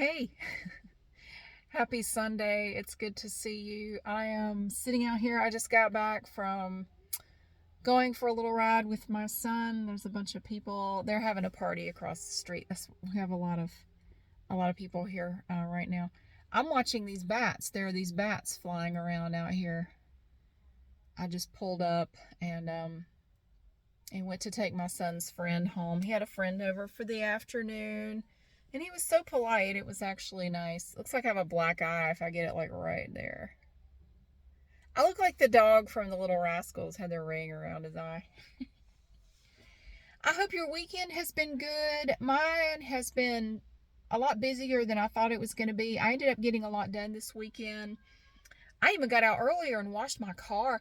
Hey, happy Sunday. It's good to see you. I am sitting out here. I just got back from going for a little ride with my son. There's a bunch of people. They're having a party across the street. We have a lot of people here right now. I'm watching these bats. There are these bats flying around out here. I just pulled up and went to take my son's friend home. He had a friend over for the afternoon. And he was so polite. It was actually nice. Looks like I have a black eye if I get it like right there. I look like the dog from the Little Rascals had their ring around his eye. I hope your weekend has been good. Mine has been a lot busier than I thought it was going to be. I ended up getting a lot done this weekend. I even got out earlier and washed my car.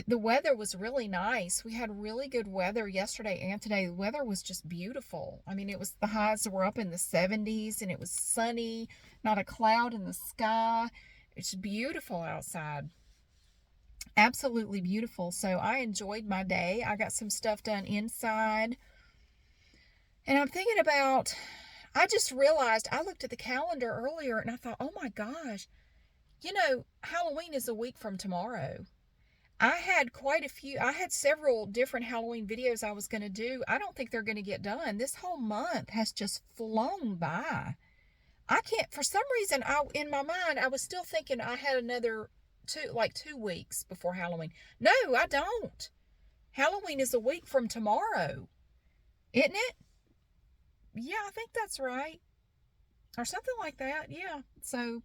The weather was really nice. We had really good weather yesterday and today. The weather was just beautiful. I mean, the highs were up in the 70s and it was sunny, not a cloud in the sky. It's beautiful outside. Absolutely beautiful. So I enjoyed my day. I got some stuff done inside. And I'm thinking about, I just realized I looked at the calendar earlier and I thought, oh my gosh, Halloween is a week from tomorrow. I had several different Halloween videos I was going to do. I don't think they're going to get done. This whole month has just flown by. I can't, for some reason, in my mind, I was still thinking I had another 2 weeks before Halloween. No, I don't. Halloween is a week from tomorrow, isn't it? Yeah, I think that's right. Or something like that. Yeah. So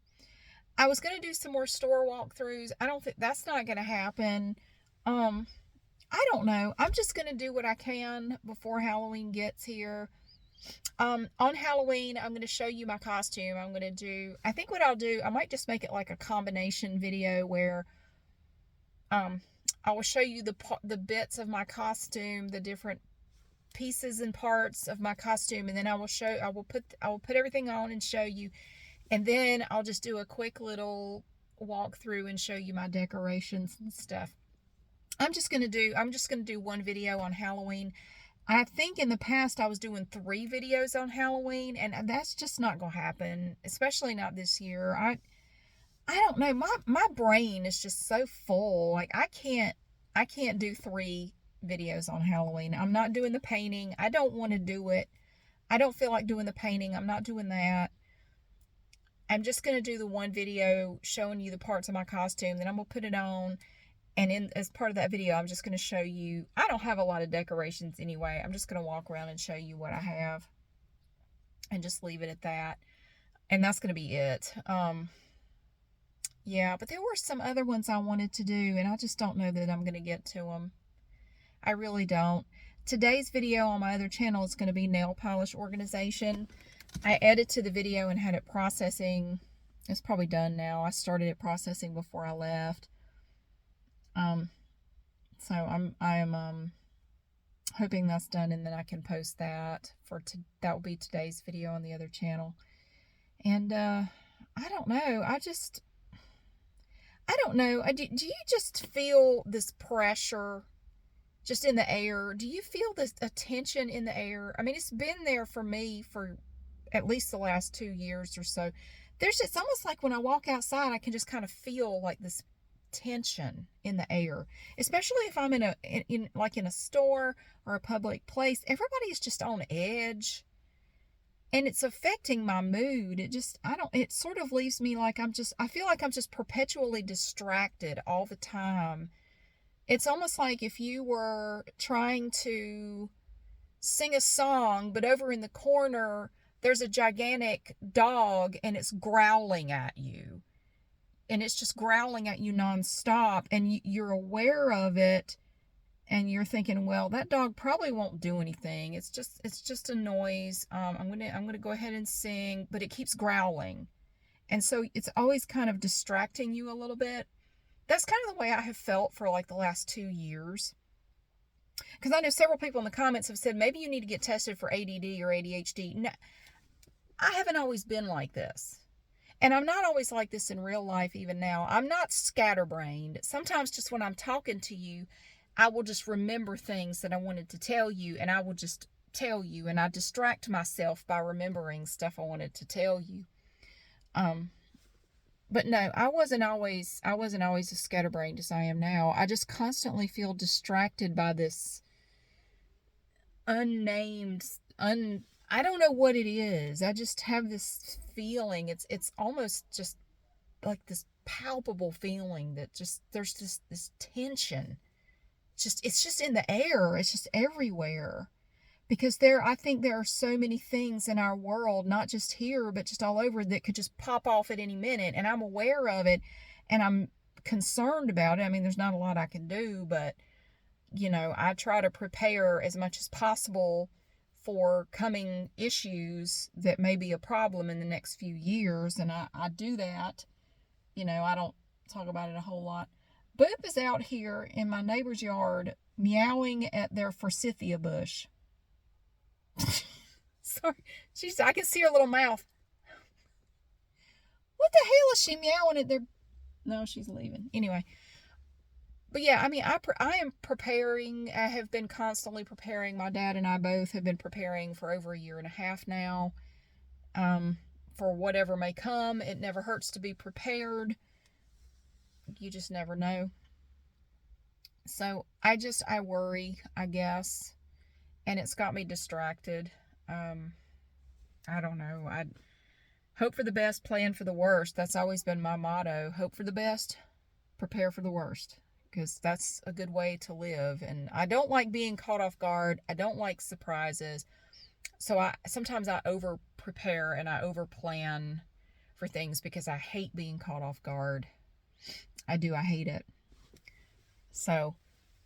I was going to do some more store walkthroughs. I don't think that's not going to happen. Um, I don't know. I'm just going to do what I can before Halloween gets here. On Halloween, I'm going to show you my costume. I think what I'll do, I might just make it like a combination video where, I will show you the bits of my costume, the different pieces and parts of my costume, and then I will put everything on and show you. And then I'll just do a quick little walkthrough and show you my decorations and stuff. I'm just going to do one video on Halloween. I think in the past I was doing 3 videos on Halloween, and that's just not going to happen, especially not this year. I don't know. My brain is just so full. Like I can't do 3 videos on Halloween. I'm not doing the painting. I don't want to do it. I don't feel like doing the painting. I'm not doing that. I'm just going to do the one video showing you the parts of my costume. Then I'm going to put it on. And as part of that video, I'm just going to show you. I don't have a lot of decorations anyway. I'm just going to walk around and show you what I have. And just leave it at that. And that's going to be it. Yeah, but there were some other ones I wanted to do. And I just don't know that I'm going to get to them. I really don't. Today's video on my other channel is going to be nail polish organization. I edited the video and had it processing. It's probably done now. I started it processing before I left. So I am hoping that's done, and then I can post that that will be today's video on the other channel. And I don't know. I don't know. Do you just feel this pressure just in the air? Do you feel this tension in the air? I mean, it's been there for me for at least the last 2 years or so. It's almost like when I walk outside, I can just kind of feel like this tension in the air, especially if I'm in a store or a public place. Everybody is just on edge, and it's affecting my mood. It sort of leaves me like I feel like I'm just perpetually distracted all the time. It's almost like if you were trying to sing a song, but over in the corner, there's a gigantic dog and it's growling at you. And it's just growling at you nonstop. And you're aware of it. And you're thinking, well, that dog probably won't do anything. It's just a noise. I'm gonna go ahead and sing, but it keeps growling. And so it's always kind of distracting you a little bit. That's kind of the way I have felt for like the last 2 years. Because I know several people in the comments have said, maybe you need to get tested for ADD or ADHD. No, I haven't always been like this. And I'm not always like this in real life even now. I'm not scatterbrained. Sometimes just when I'm talking to you, I will just remember things that I wanted to tell you, and I will just tell you, and I distract myself by remembering stuff I wanted to tell you. Um, but no, I wasn't always as scatterbrained as I am now. I just constantly feel distracted by this unnamed, I don't know what it is. I just have this feeling. It's almost just like this palpable feeling that just there's this tension. It's just in the air. It's just everywhere. Because I think there are so many things in our world, not just here, but just all over, that could just pop off at any minute. And I'm aware of it, and I'm concerned about it. I mean, there's not a lot I can do, but, I try to prepare as much as possible for coming issues that may be a problem in the next few years. And I do that. I don't talk about it a whole lot. Boop is out here in my neighbor's yard meowing at their forsythia bush. Sorry, I can see her little mouth. What the hell is she meowing at their? No, she's leaving. Anyway, but yeah, I mean, I am preparing. I have been constantly preparing. My dad and I both have been preparing for over a year and a half now. For whatever may come, it never hurts to be prepared. You just never know. So I worry, I guess, and it's got me distracted. I don't know. I hope for the best, plan for the worst. That's always been my motto. Hope for the best, prepare for the worst, because that's a good way to live. And I don't like being caught off guard. I don't like surprises. So sometimes I over prepare and I over plan for things because I hate being caught off guard. I do. I hate it. So,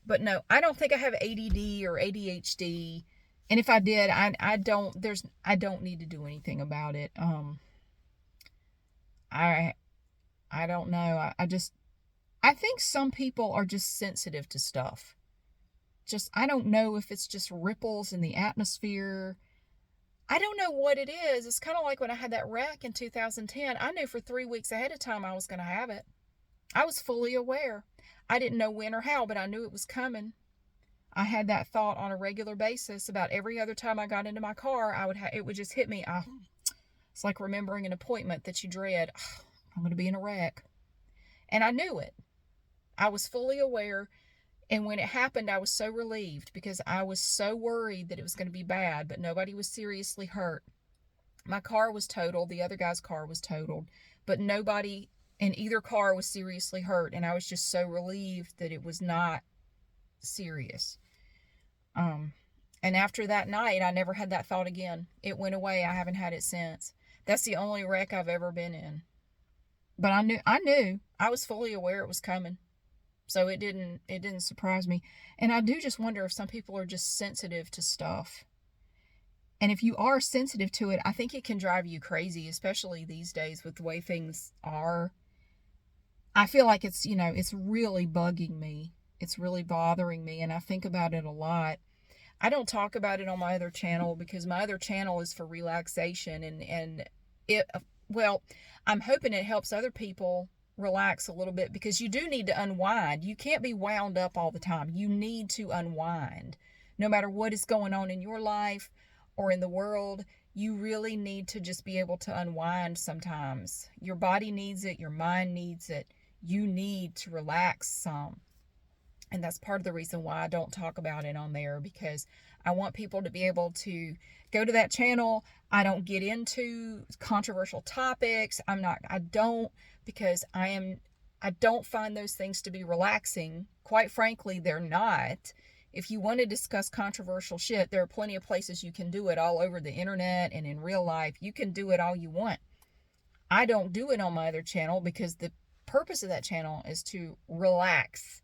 but no, I don't think I have ADD or ADHD. And if I did, I don't need to do anything about it. I don't know. I think some people are just sensitive to stuff. I don't know if it's just ripples in the atmosphere. I don't know what it is. It's kind of like when I had that wreck in 2010. I knew for 3 weeks ahead of time I was going to have it. I was fully aware. I didn't know when or how, but I knew it was coming. I had that thought on a regular basis. About every other time I got into my car, it would just hit me. It's like remembering an appointment that you dread. I'm going to be in a wreck. And I knew it. I was fully aware. And when it happened, I was so relieved because I was so worried that it was going to be bad, but nobody was seriously hurt. My car was totaled. The other guy's car was totaled, but nobody in either car was seriously hurt. And I was just so relieved that it was not serious. And after that night, I never had that thought again. It went away. I haven't had it since. That's the only wreck I've ever been in. But I knew. I was fully aware it was coming. So it didn't surprise me. And I do just wonder if some people are just sensitive to stuff. And if you are sensitive to it, I think it can drive you crazy, especially these days with the way things are. I feel like it's really bugging me. It's really bothering me, and I think about it a lot. I don't talk about it on my other channel because my other channel is for relaxation, and I'm hoping it helps other people relax a little bit, because you do need to unwind. You can't be wound up all the time. You need to unwind. No matter what is going on in your life or in the world, you really need to just be able to unwind sometimes. Your body needs it. Your mind needs it. You need to relax some. And that's part of the reason why I don't talk about it on there, because I want people to be able to go to that channel. I don't get into controversial topics. Because I don't find those things to be relaxing. Quite frankly, they're not. If you want to discuss controversial shit, there are plenty of places you can do it all over the internet and in real life. You can do it all you want. I don't do it on my other channel because the purpose of that channel is to relax,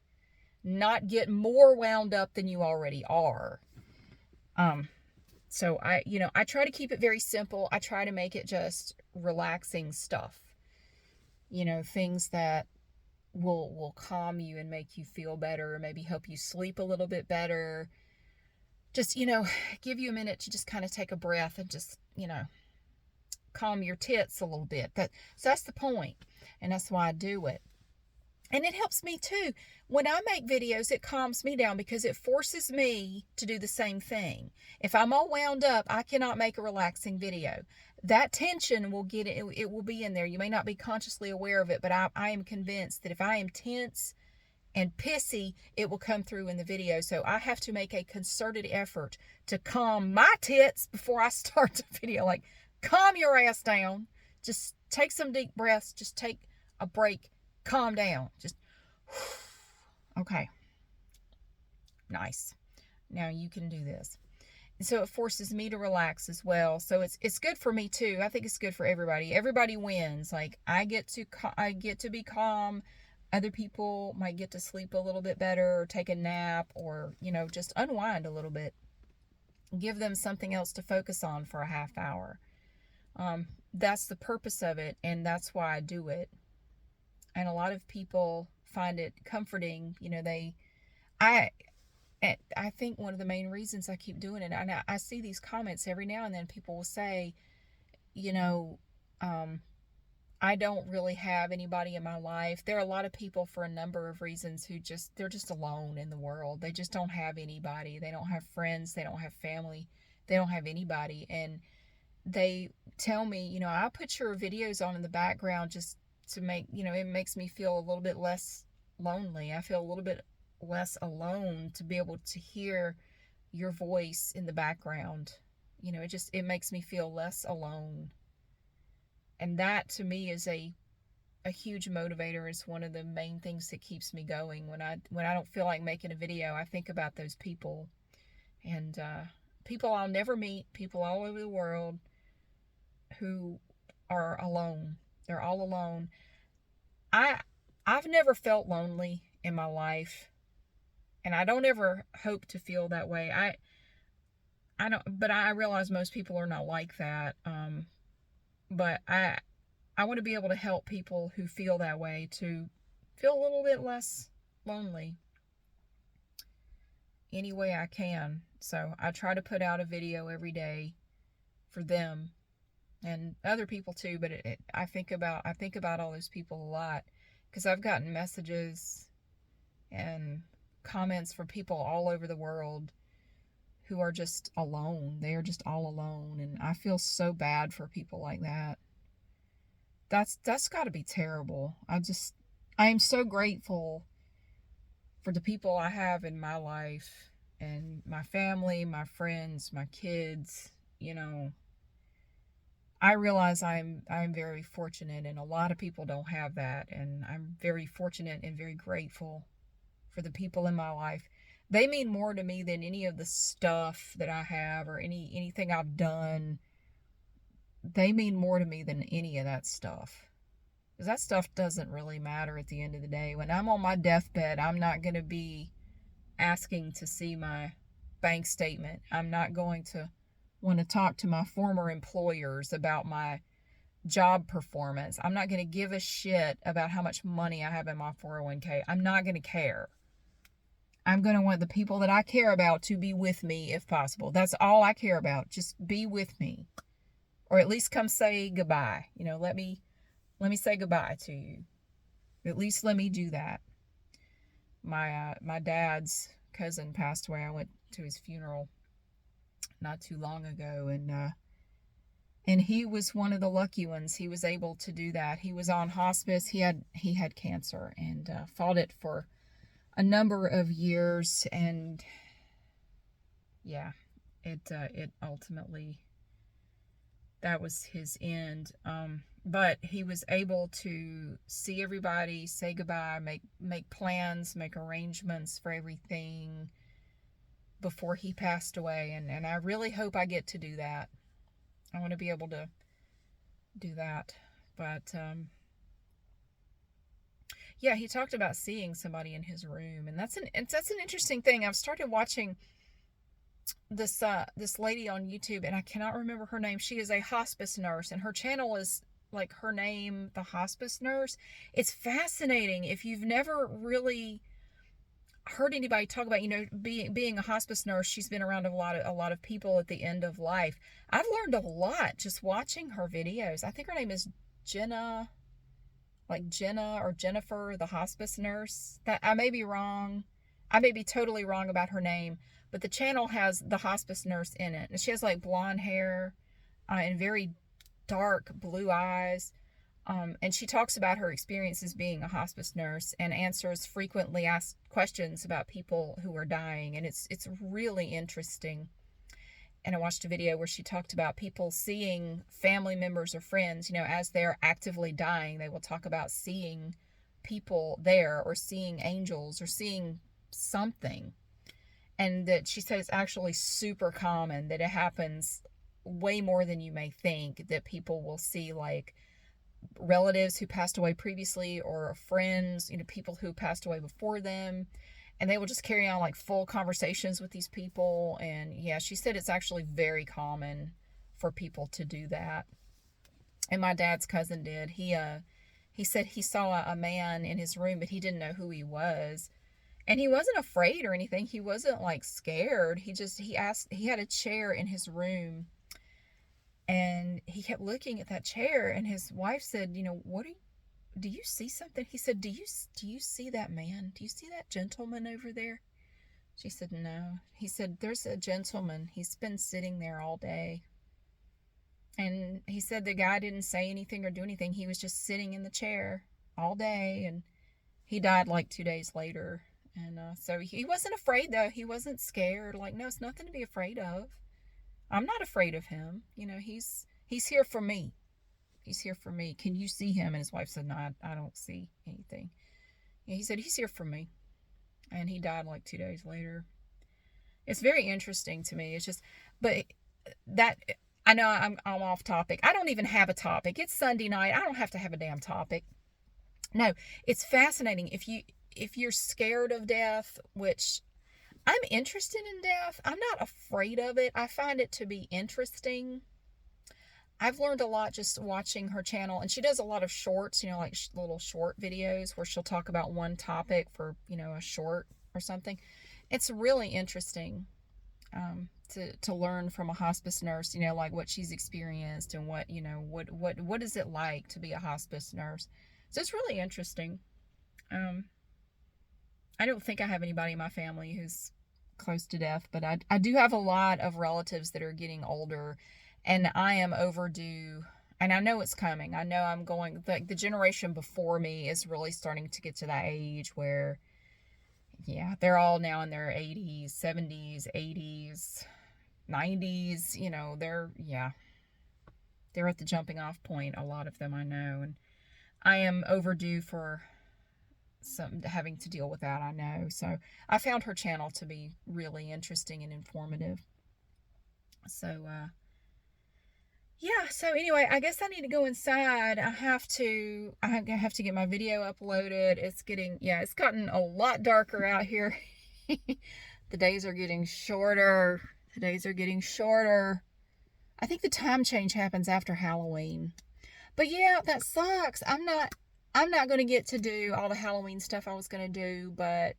not get more wound up than you already are. So I try to keep it very simple. I try to make it just relaxing stuff. Things that will calm you and make you feel better, maybe help you sleep a little bit better. Just, give you a minute to just kind of take a breath and just, calm your tits a little bit. So that's the point, and that's why I do it. And it helps me too. When I make videos, it calms me down because it forces me to do the same thing. If I'm all wound up, I cannot make a relaxing video. That tension will get it, it will be in there. You may not be consciously aware of it, but I am convinced that if I am tense and pissy, it will come through in the video. So I have to make a concerted effort to calm my tits before I start the video. Like, calm your ass down. Just take some deep breaths. Just take a break. Calm down. Just, okay. Nice. Now you can do this. And so it forces me to relax as well. So it's good for me too. I think it's good for everybody. Everybody wins. Like, I get to be calm. Other people might get to sleep a little bit better, or take a nap, or, just unwind a little bit. Give them something else to focus on for a half hour. That's the purpose of it, and that's why I do it. And a lot of people find it comforting. I think one of the main reasons I keep doing it, and I see these comments every now and then, people will say, I don't really have anybody in my life. There are a lot of people, for a number of reasons, they're just alone in the world. They just don't have anybody. They don't have friends. They don't have family. They don't have anybody. And they tell me, I put your videos on in the background just to make, it makes me feel a little bit less lonely. I feel a little bit less alone to be able to hear your voice in the background. It makes me feel less alone. And that, to me, is a huge motivator. It's one of the main things that keeps me going. When I don't feel like making a video, I think about those people. And people I'll never meet, people all over the world who are alone. They're all alone. I've never felt lonely in my life. And I don't ever hope to feel that way. But I realize most people are not like that. But I want to be able to help people who feel that way to feel a little bit less lonely any way I can. So I try to put out a video every day for them and other people too. But I think about all those people a lot, because I've gotten messages and comments from people all over the world who are just alone. They are just all alone. And I feel so bad for people like that. That's got to be terrible. I am so grateful for the people I have in my life, and my family, my friends, my kids. I realize I'm very fortunate, and a lot of people don't have that. And I'm very fortunate and very grateful for the people in my life. They mean more to me than any of the stuff that I have or anything I've done. They mean more to me than any of that stuff. Because that stuff doesn't really matter at the end of the day. When I'm on my deathbed, I'm not going to be asking to see my bank statement. I'm not going to want to talk to my former employers about my job performance. I'm not going to give a shit about how much money I have in my 401k. I'm not going to care. I'm going to want the people that I care about to be with me if possible. That's all I care about. Just be with me. Or at least come say goodbye. Let me say goodbye to you. At least let me do that. My dad's cousin passed away. I went to his funeral not too long ago, and he was one of the lucky ones. He was able to do that. He was on hospice. He had cancer and fought it for a number of years, and yeah, it ultimately, that was his end. But he was able to see everybody, say goodbye, make plans, make arrangements for everything before he passed away. And I really hope I get to do that. I want to be able to do that. But yeah, he talked about seeing somebody in his room, and that's an interesting thing. I've started watching this lady on YouTube, and I cannot remember her name. She is a hospice nurse, and her channel is like her name, The Hospice Nurse. It's fascinating. If you've never really heard anybody talk about, being a hospice nurse, she's been around a lot of people at the end of life. I've learned a lot just watching her videos. I think her name is Jenna. like Jenna or Jennifer, the hospice nurse. That I may be wrong. I may be totally wrong about her name, but the channel has the hospice nurse in it. And she has like blonde hair and very dark blue eyes. And she talks about her experiences being a hospice nurse and answers frequently asked questions about people who are dying. And it's really interesting. And I watched a video where she talked about people seeing family members or friends, as they're actively dying. They will talk about seeing people there or seeing angels or seeing something. And that she said it's actually super common, that it happens way more than you may think, that people will see like relatives who passed away previously or friends, people who passed away before them, and they will just carry on like full conversations with these people. And yeah, she said it's actually very common for people to do that. And my dad's cousin did. He said he saw a man in his room, but he didn't know who he was. And he wasn't afraid or anything. He wasn't like scared. He had a chair in his room. And he kept looking at that chair, and his wife said, do you see something? He said, do you see that man? Do you see that gentleman over there? She said, no. He said, there's a gentleman. He's been sitting there all day. And he said the guy didn't say anything or do anything. He was just sitting in the chair all day, and he died like 2 days later. And so he wasn't afraid, though. He wasn't scared. Like, no, it's nothing to be afraid of. I'm not afraid of him. He's here for me. He's here for me. Can you see him? And his wife said, no, I don't see anything. Yeah, he said, he's here for me. And he died like 2 days later. It's very interesting to me. It's just, but that, I know I'm off topic. I don't even have a topic. It's Sunday night. I don't have to have a damn topic. No, it's fascinating. If you're scared of death, which I'm interested in death. I'm not afraid of it. I find it to be interesting. I've learned a lot just watching her channel, and she does a lot of shorts, like little short videos where she'll talk about one topic for, a short or something. It's really interesting to learn from a hospice nurse, like what she's experienced and what is it like to be a hospice nurse. So it's really interesting. I don't think I have anybody in my family who's close to death, but I do have a lot of relatives that are getting older, and I am overdue, and I know it's coming. I know I'm going, the generation before me is really starting to get to that age where, yeah, they're all now in their 80s, 70s, 80s, 90s, they're at the jumping off point, a lot of them I know, and I am overdue for having to deal with that, I know. So I found her channel to be really interesting and informative. So yeah, so anyway, I guess I need to go inside. I have to get my video uploaded. It's gotten a lot darker out here. The days are getting shorter. I think the time change happens after Halloween. But yeah, that sucks. I'm not going to get to do all the Halloween stuff I was going to do, but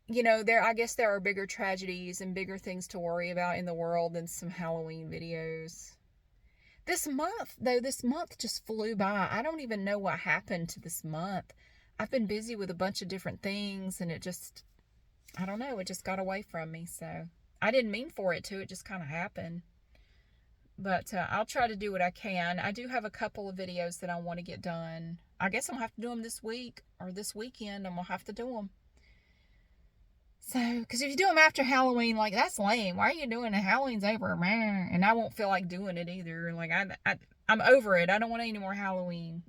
I guess there are bigger tragedies and bigger things to worry about in the world than some Halloween videos. This month just flew by. I don't even know what happened to this month. I've been busy with a bunch of different things, and it just got away from me. So I didn't mean for it to. It just kind of happened. But I'll try to do what I can. I do have a couple of videos that I want to get done. I guess I'm going to have to do them this week or this weekend. I'm going to have to do them. So, because if you do them after Halloween, like, that's lame. Why are you doing it? Halloween's over, man. And I won't feel like doing it either. Like, I'm over it. I don't want any more Halloween.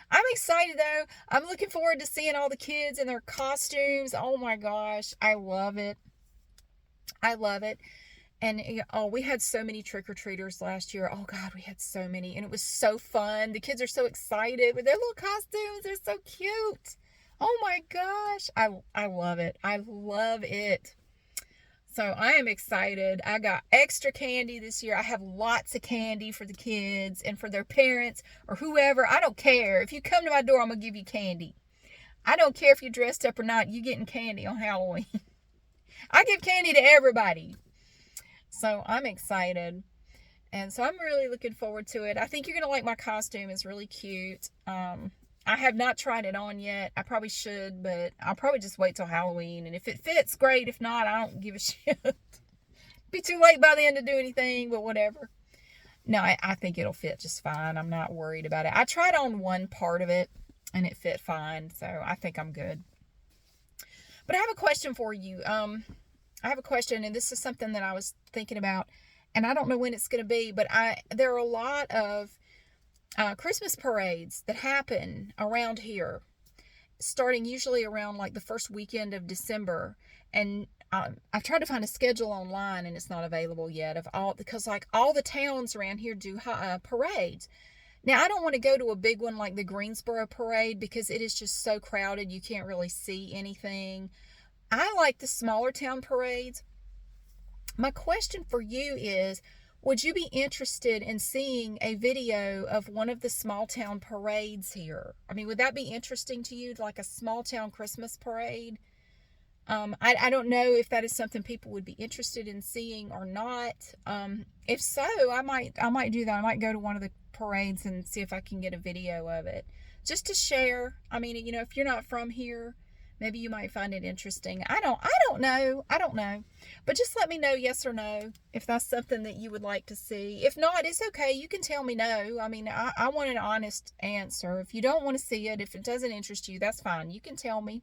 I'm excited, though. I'm looking forward to seeing all the kids in their costumes. Oh, my gosh. I love it. And, we had so many trick-or-treaters last year. Oh, God, we had so many. And it was so fun. The kids are so excited with their little costumes. They're so cute. Oh, my gosh. I love it. I love it. So I am excited. I got extra candy this year. I have lots of candy for the kids and for their parents or whoever. I don't care. If you come to my door, I'm going to give you candy. I don't care if you're dressed up or not. You're getting candy on Halloween. I give candy to everybody. So I'm excited. And so I'm really looking forward to it. I think you're going to like my costume. It's really cute. I have not tried it on yet. I probably should, but I'll probably just wait till Halloween. And if it fits, great. If not, I don't give a shit. Be too late by then to do anything, but whatever. No, I think it'll fit just fine. I'm not worried about it. I tried on one part of it and it fit fine, so I think I'm good. But I have a question for you. I have a question, and this is something that I was thinking about, and I don't know when it's going to be, but there are a lot of Christmas parades that happen around here, starting usually around like the first weekend of December. And I've tried to find a schedule online, and it's not available yet because like all the towns around here do parades. Now, I don't want to go to a big one like the Greensboro parade because it is just so crowded you can't really see anything. I like the smaller town parades. My question for you is, would you be interested in seeing a video of one of the small town parades here? I mean, would that be interesting to you, like a small town Christmas parade? I don't know if that is something people would be interested in seeing or not. If so, I might do that. I might go to one of the parades and see if I can get a video of it just to share. I mean, if you're not from here, maybe you might find it interesting. I don't know. But just let me know yes or no if that's something that you would like to see. If not, it's okay. You can tell me no. I mean, I want an honest answer. If you don't want to see it, if it doesn't interest you, that's fine. You can tell me.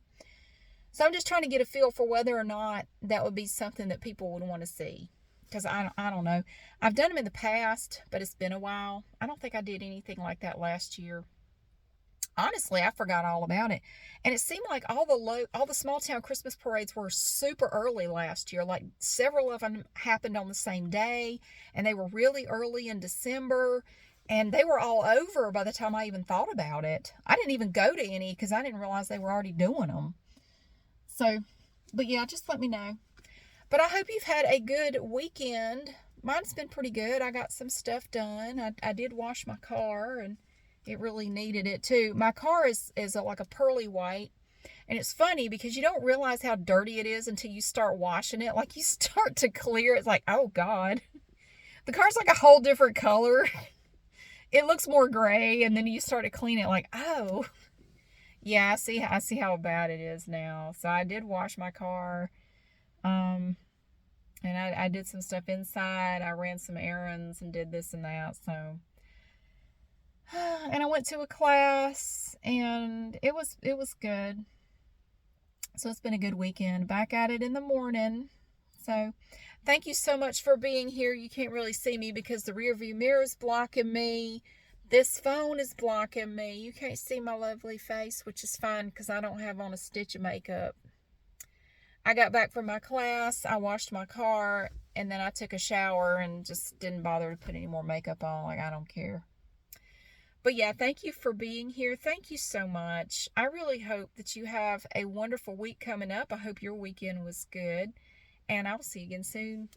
So I'm just trying to get a feel for whether or not that would be something that people would want to see. Because I don't know. I've done them in the past, but it's been a while. I don't think I did anything like that last year. Honestly, I forgot all about it. And it seemed like all the small town Christmas parades were super early last year. Like several of them happened on the same day, and they were really early in December, and they were all over by the time I even thought about it. I didn't even go to any because I didn't realize they were already doing them. So, but yeah, just let me know. But I hope you've had a good weekend. Mine's been pretty good. I got some stuff done. I did wash my car, and it really needed it too. My car is like a pearly white. And it's funny because you don't realize how dirty it is until you start washing it. Like you start to clear. It's like, oh God. The car's like a whole different color. It looks more gray. And then you start to clean it like, oh. Yeah, I see how bad it is now. So I did wash my car. And I did some stuff inside. I ran some errands and did this and that. So, and I went to a class, and it was good. So it's been a good weekend. Back at it in the morning. So thank you so much for being here. You can't really see me because the rear view mirror is blocking me. This phone is blocking me. You can't see my lovely face, which is fine because I don't have on a stitch of makeup. I got back from my class, I washed my car, and then I took a shower and just didn't bother to put any more makeup on. Like, I don't care. But yeah, thank you for being here. Thank you so much. I really hope that you have a wonderful week coming up. I hope your weekend was good, and I'll see you again soon.